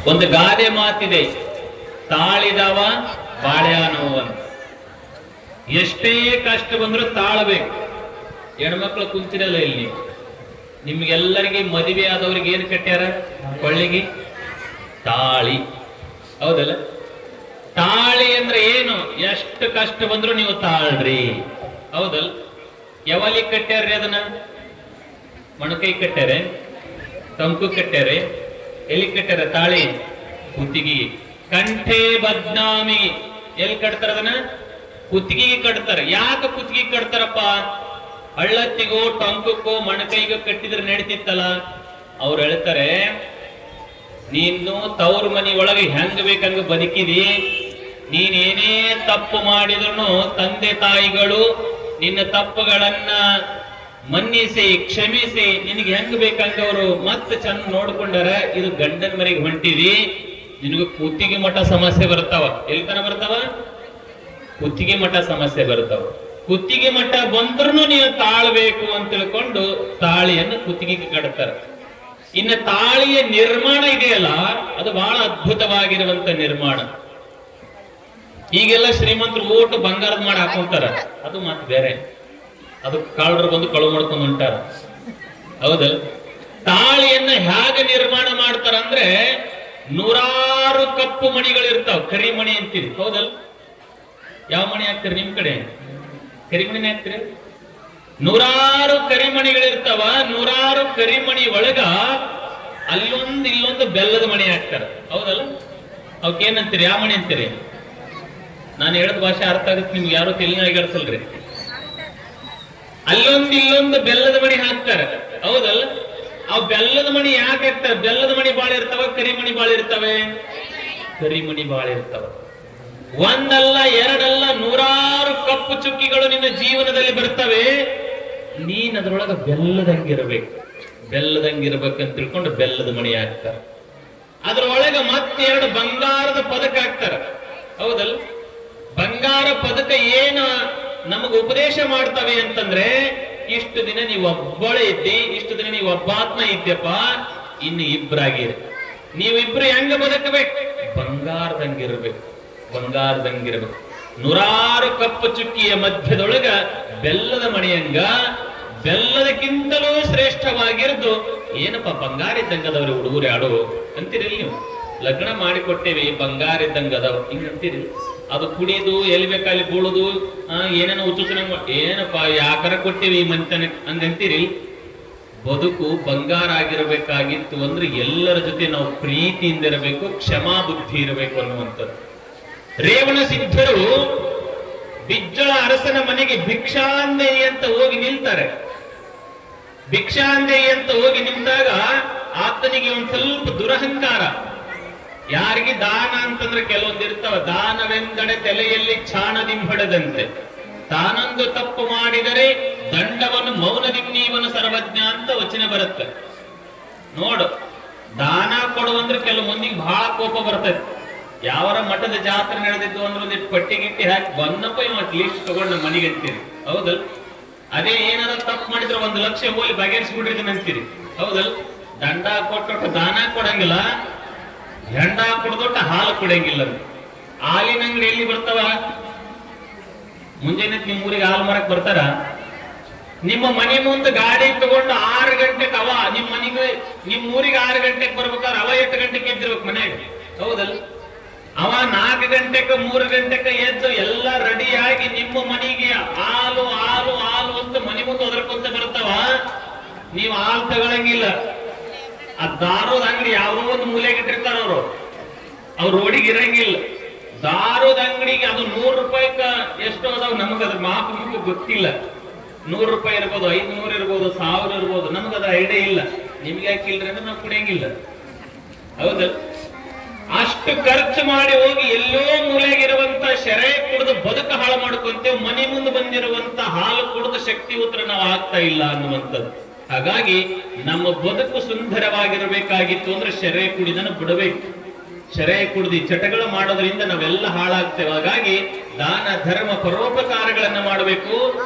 ಒಂದು ಗಾದೆ ಮಾತಿದೆ, ತಾಳಿದವ ಬಾಳ್ಯಾನವ ಅಂತ. ಎಷ್ಟೇ ಕಷ್ಟ ಬಂದ್ರೂ ತಾಳಬೇಕು. ಹೆಣ್ಮಕ್ಳು ಕುಂತಿರಲ್ಲ ಇಲ್ಲಿ, ನಿಮ್ಗೆಲ್ಲರಿಗೆ ಮದುವೆ ಆದವ್ರಿಗೆ ಏನ್ ಕಟ್ಟ್ಯಾರ ಕೊಳ್ಳಿಗೆ? ತಾಳಿ. ಹೌದಲ್ಲ? ತಾಳಿ ಅಂದ್ರೆ ಏನು? ಎಷ್ಟು ಕಷ್ಟ ಬಂದ್ರು ನೀವು ತಾಳ್ರಿ. ಹೌದಲ್ಲ? ಯಾವಲ್ಲಿ ಕಟ್ಟ್ಯಾರ್ರಿ ಅದನ್ನ? ಮೊಣಕೈ ಕಟ್ಟ್ಯಾರೆ, ಟಂಕು ಕಟ್ಟ್ಯಾರೆ, ಎಲ್ಲಿ ಕಟ್ಟ್ಯಾರ ತಾಳಿ? ಕುತ್ತಿಗೆ. ಕಂಠೆ ಬದ್ನಾಮಿ. ಎಲ್ಲಿ ಕಟ್ತಾರ ಅದನ್ನ? ಕುತ್ತಿಗೆಗೆ ಕಟ್ತಾರ. ಯಾಕೆ ಕುತ್ತಿಗೆ ಕಟ್ತಾರಪ್ಪ? ಹಳ್ಳತ್ತಿಗೋ ಟಂಕಕ್ಕೋ ಮೊಣಕೈಗೋ ಕಟ್ಟಿದ್ರೆ ನಡೀತಿತ್ತಲ್ಲ. ಅವ್ರು ಹೇಳ್ತಾರೆ, ನೀನು ತವ್ರ ಮನಿ ಒಳಗೆ ಹೆಂಗ್ ಬೇಕಂಗ ಬದುಕಿದಿ, ನೀನೇನೇ ತಪ್ಪು ಮಾಡಿದ್ರು ತಂದೆ ತಾಯಿಗಳು ನಿನ್ನ ತಪ್ಪುಗಳನ್ನ ಮನ್ನಿಸಿ ಕ್ಷಮಿಸಿ ನಿನಗೆ ಹೆಂಗ್ ಬೇಕಂಗವ್ರು ಮತ್ತೆ ಚಂದ ನೋಡ್ಕೊಂಡಾರ. ಇದು ಗಂಡನ ಮನೆಗೆ ಹೊಂಟಿದಿ, ನಿನಗೆ ಕುತ್ತಿಗೆ ಮಠ ಸಮಸ್ಯೆ ಬರ್ತಾವ. ಎಲ್ಲಿ ತನ ಬರ್ತಾವ? ಕುತ್ತಿಗೆ ಮಠ ಸಮಸ್ಯೆ ಬರ್ತಾವ. ಕುತ್ತಿಗೆ ಮಠ ಬಂದ್ರೂ ನೀವು ತಾಳ್ಬೇಕು ಅಂತ ತಿಳ್ಕೊಂಡು ತಾಳಿಯನ್ನು ಕುತ್ತಿಗೆಗೆ ಕಟ್ತಾರ. ಇನ್ನು ತಾಳಿಯ ನಿರ್ಮಾಣ ಇದೆಯಲ್ಲ, ಅದು ಬಹಳ ಅದ್ಭುತವಾಗಿರುವಂತ ನಿರ್ಮಾಣ. ಈಗೆಲ್ಲ ಶ್ರೀಮಂತರು ಓಟು ಬಂಗಾರದ ಮಾಡಿ ಹಾಕೊಂತಾರ, ಅದು ಮತ್ತೆ ಬೇರೆ. ಅದು ಕಳ್ಳರು ಬಂದು ಕಳು ಮಾಡ್ಕೊಂಡು ಹೊಂಟಾರ. ಹೌದಲ್ಲ? ತಾಳಿಯನ್ನ ಹೇಗೆ ನಿರ್ಮಾಣ ಮಾಡ್ತಾರ ಅಂದ್ರೆ, ನೂರಾರು ಕಪ್ಪು ಮಣಿಗಳಿರ್ತಾವ, ಕರಿಮಣಿ ಅಂತೀರಿ. ಹೌದಲ್ಲ? ಯಾವ ಮಣಿ ಹಾಕ್ತೀರಿ ನಿಮ್ ಕಡೆ? ಕರಿಮಣಿನೇ ಹಾಕ್ತೀರಿ? ನೂರಾರು ಕರಿಮಣಿಗಳಿರ್ತಾವ. ನೂರಾರು ಕರಿಮಣಿ ಒಳಗ ಅಲ್ಲೊಂದು ಇಲ್ಲೊಂದು ಬೆಲ್ಲದ ಮಣಿ ಹಾಕ್ತಾರ. ಹೌದಲ್ಲ? ಅವಕ್ಕೇನಂತೀರಿ? ಯಾವ ಮಣಿ ಅಂತೀರಿ? ನಾನು ಹೇಳಿದ ಭಾಷೆ ಅರ್ಥ ಆಗುತ್ತೆ ನಿಮ್ಗೆ? ಯಾರು ತೆಲಿನಾಗಿಡ್ಸಲ್ರಿ. ಅಲ್ಲೊಂದು ಇಲ್ಲೊಂದು ಬೆಲ್ಲದ ಮಣಿ ಹಾಕ್ತಾರ. ಹೌದಲ್ಲ? ಅವ್ ಬೆಲ್ಲದ ಮಣಿ ಯಾಕೆ ಹಾಕ್ತಾರೆ? ಬೆಲ್ಲದ ಮಣಿ ಬಾಳ ಇರ್ತಾವ, ಕರಿಮಣಿ ಬಾಳ ಇರ್ತವೆ? ಕರಿಮಣಿ ಬಾಳ ಇರ್ತಾವ. ಒಂದಲ್ಲ ಎರಡಲ್ಲ, ನೂರಾರು ಕಪ್ಪು ಚುಕ್ಕಿಗಳು ನಿನ್ನ ಜೀವನದಲ್ಲಿ ಬರ್ತವೆ. ನೀನ್ ಅದ್ರೊಳಗ ಬೆಲ್ಲದಂಗಿರ್ಬೇಕು. ಬೆಲ್ಲದಂಗಿರ್ಬೇಕಂತ ತಿಳ್ಕೊಂಡು ಬೆಲ್ಲದ ಮಣಿ ಹಾಕ್ತಾರ. ಅದ್ರೊಳಗ ಮತ್ತೆರಡು ಬಂಗಾರದ ಪದಕ ಹಾಕ್ತಾರ. ಹೌದಲ್ಲ? ಬಂಗಾರ ಪದಕ ಏನು ನಮಗ ಉಪದೇಶ ಮಾಡ್ತವೆ ಅಂತಂದ್ರೆ, ಇಷ್ಟು ದಿನ ನೀವು ಒಬ್ಬಳೆ ಇದ್ದಿ, ಇಷ್ಟು ದಿನ ನೀವು ಒಬ್ಬಾತ್ಮ ಇದ್ಯಪ್ಪ, ಇನ್ನು ಇಬ್ಬರಾಗಿರಿ. ನೀವಿಬ್ರು ಹೆಂಗ ಬದುಕಬೇಕು? ಬಂಗಾರದಂಗಿರ್ಬೇಕು. ಬಂಗಾರದಂಗಿರ್ಬೇಕು. ನೂರಾರು ಕಪ್ಪು ಚುಕ್ಕಿಯ ಮಧ್ಯದೊಳಗ ಬೆಲ್ಲದ ಮಣಿಯಂಗ, ಬೆಲ್ಲದಕ್ಕಿಂತಲೂ ಶ್ರೇಷ್ಠವಾಗಿರ್ದು ಏನಪ್ಪ ಬಂಗಾರ ಇದ್ದಂಗದವ್ರಿ ಹುಡುಗರು ಆಡು ಅಂತೀರಿ ನೀವು. ಲಗ್ನ ಮಾಡಿಕೊಟ್ಟೇವಿ, ಬಂಗಾರ ಇದ್ದಂಗದವ್ ಹಿಂಗಂತೀರಿ. ಅದು ಕುಡಿದು ಎಲ್ಲಿ ಬೇಕಲ್ಲಿ ಬೀಳುದು, ಏನೇನೋ ಉಚ್ಚುಚನೆ ಏನಪ್ಪ ಯಾಕರ ಕೊಟ್ಟೇವಿ ಈ ಮಂತನ ಹಂಗಂತೀರಿ. ಬದುಕು ಬಂಗಾರ ಆಗಿರಬೇಕಾಗಿತ್ತು ಅಂದ್ರೆ ಎಲ್ಲರ ಜೊತೆ ನಾವು ಪ್ರೀತಿಯಿಂದ ಇರಬೇಕು, ಕ್ಷಮಾ ಬುದ್ಧಿ ಇರಬೇಕು ಅನ್ನುವಂಥದ್ದು. ರೇವಣ ಸಿದ್ಧರು ಬಿಜ್ಜಳ ಅರಸನ ಮನೆಗೆ ಭಿಕ್ಷಾಂದೇಯಿ ಅಂತ ಹೋಗಿ ನಿಲ್ತಾರೆ. ಭಿಕ್ಷಾಂದೇಯಿ ಅಂತ ಹೋಗಿ ನಿಂತಾಗ ಆತನಿಗೆ ಒಂದ್ ಸ್ವಲ್ಪ ದುರಹಂಕಾರ. ಯಾರಿಗೆ ದಾನ ಅಂತಂದ್ರೆ ಕೆಲವೊಂದು ಇರ್ತಾವ, ದಾನವೆಂದಡೆ ತಲೆಯಲ್ಲಿ ಚಾಣದಿಂಬಡದಂತೆ, ತಾನೊಂದು ತಪ್ಪು ಮಾಡಿದರೆ ದಂಡವನ್ನು ಮೌನದಿನ್ನೀವನು ಸರ್ವಜ್ಞ ಅಂತ ವಚನ ಬರುತ್ತೆ. ನೋಡು, ದಾನ ಕೊಡುವಂದ್ರೆ ಕೆಲವು ಮಂದಿಗೆ ಬಹಳ ಕೋಪ ಬರ್ತೈತೆ. ಯಾವರ ಮಠದ ಜಾತ್ರೆ ನಡೆದಿದ್ದು ಅಂದ್ರೆ ಒಂದಿಟ್ಟು ಪಟ್ಟಿ ಗಿಟ್ಟಿ ಹಾಕಿ ಬಂದಪ್ಪ ಇವತ್ತು ಲೀಸ್ಟ್ ತಗೊಂಡು ಮನೆಗೆ ಅಂತೀರಿ. ಹೌದಲ್? ಅದೇ ಏನಾರ ತಪ್ಪು ಮಾಡಿದ್ರೆ 1 ಲಕ್ಷ ಹೋಗಿ ಬಗೆಹರಿಸ್ಬಿಟ್ಟಿದ್ದೀನಿ ಅಂತೀರಿ. ಹೌದಲ್? ದಂಡ ಕೊಟ್ಟು ದಾನ ಕೊಡಂಗಿಲ್ಲ, ಹೆಂಡ ಕೊಡದೊಟ್ಟ ಹಾಲು ಕುಡಿಯಂಗಿಲ್ಲ. ಹಾಲಿನ ಅಂಗಡಿ ಎಲ್ಲಿ ಬರ್ತಾವ? ಮುಂಜಾನೆ ನಿಮ್ ಊರಿಗೆ ಹಾಲು ಮರಕ್ ಬರ್ತಾರ? ನಿಮ್ಮ ಮನೆ ಮುಂದೆ ಗಾಡಿ ತಗೊಂಡು 6 ಗಂಟೆಗೆ ಅವ ನಿಮ್ ಮನೆಗೆ, ನಿಮ್ ಊರಿಗೆ 6 ಗಂಟೆಗೆ ಬರ್ಬೇಕಾದ್ರೆ ಅವ 8 ಗಂಟೆಗೆ ಎದ್ದಿರ್ಬೇಕು ಮನೆಗೆ. ಹೌದಲ್? ಅವ 4 ಗಂಟೆಗೆ 3 ಗಂಟೆಗೆ ಎದ್ದು ಎಲ್ಲ ರೆಡಿಯಾಗಿ ನಿಮ್ಮ ಮನೆಗೆ ಹಾಲು ಹಾಲು ಹಾಲು ಅಂತ ಮನೆ ಮುಂದೆ ಒದರ್ಕೊಂತ ಬರ್ತಾವ. ನೀವು ಹಾಲು ತಗೊಳಂಗಿಲ್ಲ. ಆ ದಾರೋದ್ ಅಂಗಡಿ ಯಾವ್ದೋ ಒಂದು ಮೂಲೆಗೆ ಇಟ್ಟಿರ್ತಾರ ಅವ್ರು ರೋಡಿಗೆ ಇರಂಗಿಲ್ಲ. ದಾರೋದ್ ಅಂಗಡಿಗೆ ಅದು 100 ರೂಪಾಯಿಗ ಎಷ್ಟೋ ಅದಾವ, ನಮಗ ಅದ್ರ ಮಾಪು ಗೊತ್ತಿಲ್ಲ. 100 ರೂಪಾಯಿ ಇರ್ಬೋದು, 500 ಇರ್ಬೋದು, 1000 ಇರ್ಬೋದು, ನಮಗದ ಐಡಿಯಾ ಇಲ್ಲ. ನಿಮ್ಗೆ ಯಾಕಿಲ್ರಿ ಅಂದ್ರೆ ನಾವು ಕುಡಿಯಂಗಿಲ್ಲ. ಹೌದ? ಅಷ್ಟು ಖರ್ಚು ಮಾಡಿ ಹೋಗಿ ಎಲ್ಲೋ ಮೂಲೆಗಿರುವಂತ ಶೆರೆ ಕುಡಿದು ಬದುಕು ಹಾಳು ಮಾಡ್ಕೊಂತೇವೆ. ಮನೆ ಮುಂದೆ ಬಂದಿರುವಂತ ಹಾಲು ಕುಡಿದ ಶಕ್ತಿಯುತ್ರ ನಾವು ಆಗ್ತಾ ಇಲ್ಲ ಅನ್ನುವಂಥದ್ದು. ಹಾಗಾಗಿ ನಮ್ಮ ಬದುಕು ಸುಂದರವಾಗಿರಬೇಕಾಗಿತ್ತು ಅಂದ್ರೆ ಶೆರೆ ಕುಡಿದನ್ನು ಬಿಡಬೇಕು. ಶೆರೆ ಕುಡಿದು ಚಟಗಳು ಮಾಡೋದ್ರಿಂದ ನಾವೆಲ್ಲ ಹಾಳಾಗ್ತೇವೆ. ಹಾಗಾಗಿ ದಾನ ಧರ್ಮ ಪರೋಪಕಾರಗಳನ್ನ ಮಾಡಬೇಕು.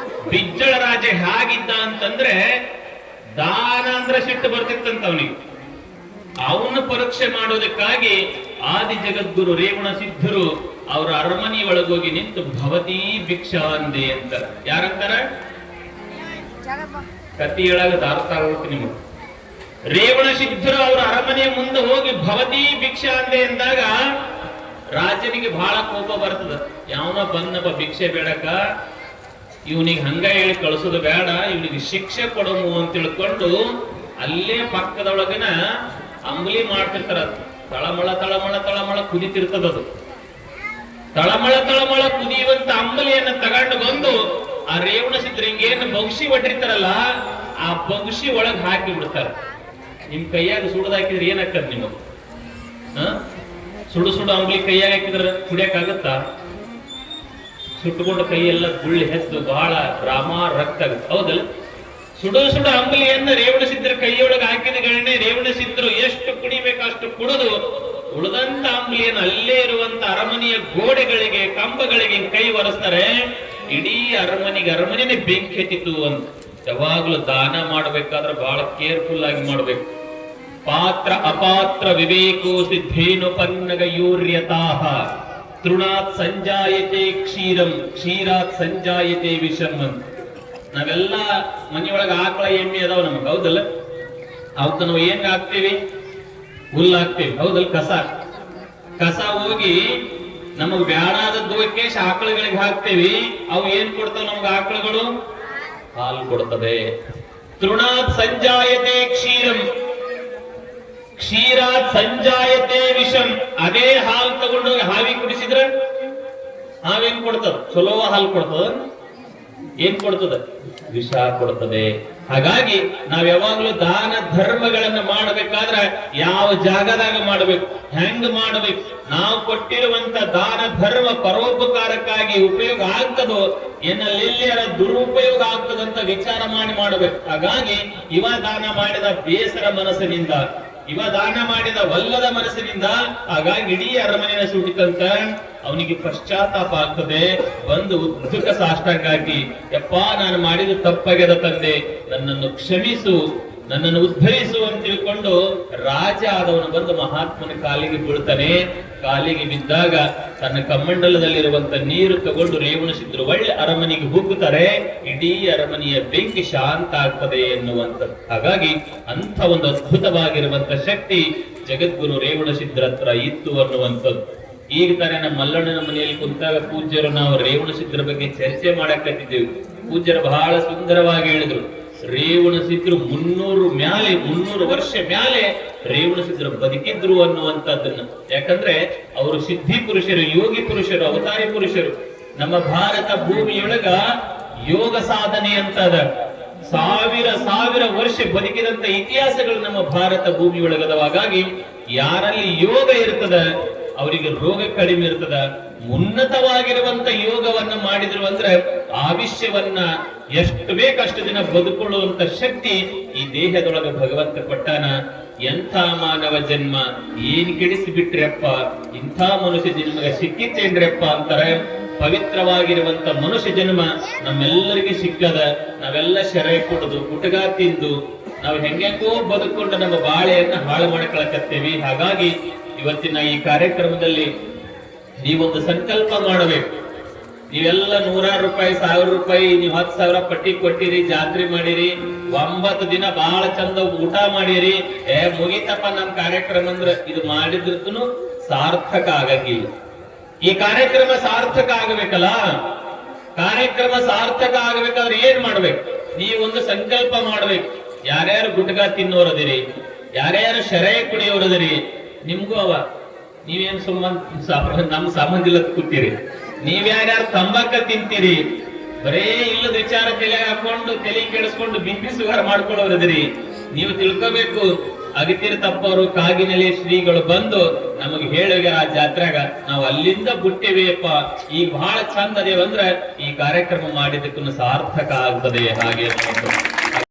ಬಿಜ್ಜಳ ರಾಜ ಹೇಗಿದ್ದ ಅಂತಂದ್ರೆ, ದಾನ ಅಂದ್ರೆ ಸಿಟ್ಟು ಬರ್ತಿತ್ತಂತ ಅವನಿಗೆ. ಅವನು ಪರೀಕ್ಷೆ ಮಾಡೋದಕ್ಕಾಗಿ ಆದಿ ಜಗದ್ಗುರು ರೇವಣ ಸಿದ್ಧರು ಅವರ ಅರಮನೆ ಒಳಗೋಗಿ ನಿಂತು ಭವತೀ ಭಿಕ್ಷಾ ಅಂದೆ ಅಂತಾರ. ಯಾರಂತಾರ? ಕತ್ತಿ ಹೇಳಾಗ ದಾರ್ತಾ ಹೋಗುತ್ತೆ ನಿಮಗೆ. ರೇವಣ ಸಿದ್ಧರು ಅವರ ಅರಮನೆ ಮುಂದೆ ಹೋಗಿ ಭವತೀ ಭಿಕ್ಷಾ ಅಂದೆ ಎಂದಾಗ ರಾಜನಿಗೆ ಬಹಳ ಕೋಪ ಬರ್ತದ. ಯಾವನ ಬಂದಪ್ಪ ಭಿಕ್ಷೆ ಬೇಡಕ, ಇವನಿಗೆ ಹಂಗ ಹೇಳಿ ಕಳಿಸೋದು ಬೇಡ, ಇವನಿಗೆ ಶಿಕ್ಷೆ ಕೊಡಮು ಅಂತ ತಿಳ್ಕೊಂಡು ಅಲ್ಲೇ ಪಕ್ಕದೊಳಗಿನ ಅಂಬಲಿ ಮಾಡ್ತಿರ್ತಾರ. ತಳಮಳ ತಳಮಳ ತಳಮಳ ಕುದಿತಿರ್ತದದು. ತಳಮಳ ತಳಮಳ ಕುದಿಯುವಂತ ಅಂಬಲಿಯನ್ನ ತಗೊಂಡು ಬಂದು ಆ ರೇವಣ ಸಿದ್ಧರು ಹಿಂಗೇನು ಬಗ್ಸಿ ಹೊಟ್ಟಿರ್ತಾರಲ್ಲ, ಆ ಬಗ್ಸಿ ಒಳಗ್ ಹಾಕಿ ಬಿಡ್ತಾರ. ನಿಮ್ ಕೈಯಾಗ ಸುಡದಾಕಿದ್ರೆ ಏನಾಗ್ತದ ನಿಮಗ್? ಸುಡು ಸುಡು ಅಂಬಲಿ ಕೈಯಾಗ ಹಾಕಿದ್ರೆ ಕುಡಿಯಕ್ಕಾಗತ್ತಾ? ಸುಟ್ಟುಕೊಂಡು ಕೈಯೆಲ್ಲ ಗುಳ್ಳಿ ಹೆದ್ದು ಬಹಳ ರಾಮ ರಕ್ತ ಆಗುತ್ತೆ, ಹೌದಲ್ಲ? ಸುಡು ಸುಡು ಅಂಬಲಿಯನ್ನ ರೇವಣ ಸಿದ್ಧರ ಕೈಯೊಳಗೆ ಹಾಕಿದ ಗಣನೆ ರೇವಣ ಸಿದ್ಧರು ಎಷ್ಟು ಕುಡಿಬೇಕು ಅಷ್ಟು ಕುಡಿದು ಉಳಿದಂತ ಅಂಬಲಿಯನ್ನು ಅಲ್ಲೇ ಇರುವಂತ ಅರಮನೆಯ ಗೋಡೆಗಳಿಗೆ ಕಂಬಗಳಿಗೆ ಕೈ ಒರೆಸ್ತಾರೆ. ಇಡೀ ಅರಮನೆನೇ ಬೆಂಕಿ ಹತ್ತಿತ್ತು ಅಂತ. ಯಾವಾಗ್ಲೂ ದಾನ ಮಾಡ್ಬೇಕಾದ್ರೆ ಬಹಳ ಕೇರ್ಫುಲ್ ಆಗಿ ಮಾಡ್ಬೇಕು. ಪಾತ್ರ ಅಪಾತ್ರ ವಿವೇಕೋ ಸಿದ್ಧೇನು ಪನ್ನಗ ಯೂರ್ಯತಾಹ ತೃಣಾತ್ ಸಂಜಾಯತೆ ಕ್ಷೀರಂ ಕ್ಷೀರಾತ್ ಸಂಜಾಯತೆ ವಿಷಂ ಅಂತ. ನಾವೆಲ್ಲ ಮನೆಯೊಳಗ ಆಕಳ ಎಮ್ಮೆ ಅದಾವ ನಮಗ್, ಹೌದಲ್ಲ? ಅವಕ್ಕ ನಾವು ಏನ್ ಹಾಕ್ತೀವಿ? ಹುಲ್ಲು ಹಾಕ್ತೀವಿ, ಹೌದಲ್ಲ? ಕಸ ಹೋಗಿ ನಮಗ್ ಬ್ಯಾಡಾದದ್ದು ಆಕಳುಗಳಿಗೆ ಹಾಕ್ತೇವಿ. ಅವು ಏನ್ ಕೊಡ್ತಾವ ನಮ್ಗೆ? ಆಕಳುಗಳು ಹಾಲು ಕೊಡ್ತದೆ. ತೃಣಾತ್ ಸಂಜಾಯತೆ ಕ್ಷೀರಂ ಕ್ಷೀರಾತ್ ಸಂಜಾಯತೆ ವಿಷಂ. ಅದೇ ಹಾಲು ತಗೊಂಡೋಗಿ ಹಾವಿ ಕುಡಿಸಿದ್ರ ಹಾವೇನ್ ಕೊಡ್ತದ? ಚಲೋ ಹಾಲು ಕೊಡ್ತದ? ಏನ್ ಕೊಡ್ತದ? ವಿಷ ಕೊಡ್ತದೆ. ಹಾಗಾಗಿ ನಾವ್ ಯಾವಾಗ್ಲೂ ದಾನ ಧರ್ಮಗಳನ್ನ ಮಾಡಬೇಕಾದ್ರೆ ಯಾವ ಜಾಗದಾಗ ಮಾಡಬೇಕು, ಹೆಂಗ್ ಮಾಡಬೇಕು, ನಾವು ಕೊಟ್ಟಿರುವಂತ ದಾನ ಧರ್ಮ ಪರೋಪಕಾರಕ್ಕಾಗಿ ಉಪಯೋಗ ಆಗ್ತದೋ ಎನ್ನಲೆಲ್ಲಿಯರ ದುರುಪಯೋಗ ಆಗ್ತದಂತ ವಿಚಾರ ಮಾಡಬೇಕು. ಹಾಗಾಗಿ ಇವ ದಾನ ಮಾಡಿದ ಬೇಸರ ಮನಸ್ಸಿನಿಂದ, ಇವ ದಾನ ಮಾಡಿದ ವಲ್ಲದ ಮನಸ್ಸಿನಿಂದ, ಹಾಗಾಗಿ ಇಡೀ ಅರಮನೆಯ ಸುಡಿತಂತ ಅವನಿಗೆ ಪಶ್ಚಾತ್ತಾಪ ಆಗ್ತದೆ. ಒಂದು ಉದ್ದುಕ ಸಾಷ್ಟಾಂಗಾಗಿ, ಯಪ್ಪ ನಾನು ಮಾಡಿದ ತಪ್ಪಾಗ್ಯದ ತಂದೆ, ನನ್ನನ್ನು ಕ್ಷಮಿಸು, ನನ್ನನ್ನು ಉದ್ಧರಿಸು ಅಂತ ತಿಳ್ಕೊಂಡು ರಾಜ ಆದವನು ಬಂದು ಮಹಾತ್ಮನ ಕಾಲಿಗೆ ಬೀಳ್ತಾನೆ. ಕಾಲಿಗೆ ಬಿದ್ದಾಗ ತನ್ನ ಕಮ್ಮಂಡಲದಲ್ಲಿರುವಂತ ನೀರು ತಗೊಂಡು ರೇವಣ ಸಿದ್ಧರು ಒಳ್ಳೆ ಅರಮನೆಗೆ ಹೋಗುತ್ತಾರೆ. ಇಡೀ ಅರಮನೆಯ ಬೆಂಕಿ ಶಾಂತ ಆಗ್ತದೆ ಎನ್ನುವಂಥದ್ದು. ಹಾಗಾಗಿ ಅಂಥ ಒಂದು ಅದ್ಭುತವಾಗಿರುವಂತ ಶಕ್ತಿ ಜಗದ್ಗುರು ರೇವಣ ಸಿದ್ಧರ ಹತ್ರ ಇತ್ತು ಅನ್ನುವಂಥದ್ದು. ಈಗ ತಾನೇ ನಮ್ಮ ಮಲ್ಲಣ್ಣನ ಮನೆಯಲ್ಲಿ ಕುಂತಾಗ ಪೂಜ್ಯರು ನಾವು ರೇವಣ ಸಿದ್ಧರ ಬಗ್ಗೆ ಚರ್ಚೆ ಮಾಡಕತ್ತಿದ್ದೇವೆ. ಪೂಜ್ಯರು ಬಹಳ ಸುಂದರವಾಗಿ ಹೇಳಿದ್ರು, ರೇವಣ ಸಿದ್ಧರು 300 ವರ್ಷ ಮ್ಯಾಲೆ ರೇವಣ ಸಿದ್ಧರು ಬದುಕಿದ್ರು ಅನ್ನುವಂಥದ್ದನ್ನ. ಯಾಕಂದ್ರೆ ಅವರು ಸಿದ್ಧಿ ಪುರುಷರು, ಯೋಗಿ ಪುರುಷರು, ಅವತಾರಿ ಪುರುಷರು. ನಮ್ಮ ಭಾರತ ಭೂಮಿಯೊಳಗ ಯೋಗ ಸಾಧನೆ ಅಂತದ ಸಾವಿರ ವರ್ಷ ಬದುಕಿದಂತ ಇತಿಹಾಸಗಳು ನಮ್ಮ ಭಾರತ ಭೂಮಿಯೊಳಗದ. ಹಾಗಾಗಿ ಯಾರಲ್ಲಿ ಯೋಗ ಇರ್ತದ ಅವರಿಗೆ ರೋಗ ಕಡಿಮೆ ಇರ್ತದ. ಉನ್ನತವಾಗಿರುವಂತ ಯೋಗವನ್ನ ಮಾಡಿದ್ರು ಅಂದ್ರೆ ಆವಿಷ್ಯವನ್ನ ಎಷ್ಟು ಬೇಕಷ್ಟು ದಿನ ಬದುಕೊಳ್ಳುವಂತ ಶಕ್ತಿ ಈ ದೇಹದೊಳಗೆ ಭಗವಂತ ಕೊಟ್ಟಾನ. ಎಂಥ ಮಾನವ ಜನ್ಮ ಏನ್ ಕೆಡಿಸಿಬಿಟ್ರಪ್ಪ, ಇಂಥ ಮನುಷ್ಯ ಜನ್ಮಗ ಸಿಕ್ಕಿತ್ತೇನ್ರಪ್ಪ ಅಂತಾರೆ. ಪವಿತ್ರವಾಗಿರುವಂತ ಮನುಷ್ಯ ಜನ್ಮ ನಮ್ಮೆಲ್ಲರಿಗೆ ಸಿಕ್ಕದ. ನಾವೆಲ್ಲ ಶೆರೆ ಕುಡಿದು ಗುಟಗ ತಿಂದು ನಾವು ಹೆಂಗೆಂಗೋ ಬದುಕೊಂಡು ನಮ್ಮ ಬಾಳೆಯನ್ನ ಹಾಳು ಮಾಡ್ಕೊಳಕತ್ತೇವಿ. ಹಾಗಾಗಿ ಇವತ್ತಿನ ಈ ಕಾರ್ಯಕ್ರಮದಲ್ಲಿ ನೀವೊಂದು ಸಂಕಲ್ಪ ಮಾಡಬೇಕು. ನೀವೆಲ್ಲ 100 ರೂಪಾಯಿ, 1000 ರೂಪಾಯಿ, ನೀವು 10,000 ಪಟ್ಟಿ ಕೊಟ್ಟಿರಿ, ಜಾತ್ರೆ ಮಾಡಿರಿ, 9 ದಿನ ಬಹಳ ಚಂದ ಊಟ ಮಾಡಿರಿ, ಮುಗಿತಪ್ಪ ನಮ್ ಕಾರ್ಯಕ್ರಮ ಅಂದ್ರೆ ಇದು ಮಾಡಿದ್ರು ಸಾರ್ಥಕ ಆಗಂಗಿಲ್ಲ. ಈ ಕಾರ್ಯಕ್ರಮ ಸಾರ್ಥಕ ಆಗಬೇಕಲ್ಲ. ಕಾರ್ಯಕ್ರಮ ಸಾರ್ಥಕ ಆಗಬೇಕಾದ್ರೆ ಏನ್ ಮಾಡ್ಬೇಕು? ನೀವೊಂದು ಸಂಕಲ್ಪ ಮಾಡ್ಬೇಕು. ಯಾರ್ಯಾರು ಗುಟ್ಕ ತಿನ್ನೋರದಿರಿ, ಯಾರ್ಯಾರು ಶೆರೆ ಕುಡಿಯೋರದಿರಿ, ನಿಮ್ಗೂ ಅವ ನೀವೇನ್ ನಮ್ ಸಂಬಂಧ ಕೂತೀರಿ. ನೀವ್ಯಾರ್ಯಾರು ತಂಬಾಕ ತಿಂತೀರಿ, ಬರೇ ಇಲ್ಲದ ವಿಚಾರ ತಲೆ ಹಾಕೊಂಡು ತಲೆ ಕೆಡಿಸ್ಕೊಂಡು ಬಿಪಿ ಸುಗರ್ ಮಾಡ್ಕೊಳ್ಳೋರದ್ರಿ. ನೀವು ತಿಳ್ಕೋಬೇಕು, ಅಗತಿರ್ ತಪ್ಪವರು ಕಾಗಿನೆಲೆ ಶ್ರೀಗಳು ಬಂದು ನಮಗೆ ಹೇಳೋಗ್ಯಾರ ಆ ಜಾತ್ರೆಗ. ನಾವು ಅಲ್ಲಿಂದ ಬಿಟ್ಟಿವೆಯಪ್ಪ, ಈಗ ಬಹಳ ಚಂದ ಅದೇವಂದ್ರೆ ಈ ಕಾರ್ಯಕ್ರಮ ಮಾಡಿದ್ದಕ್ಕೂ ಸಾರ್ಥಕ ಆಗ್ತದೆ. ಹಾಗೆ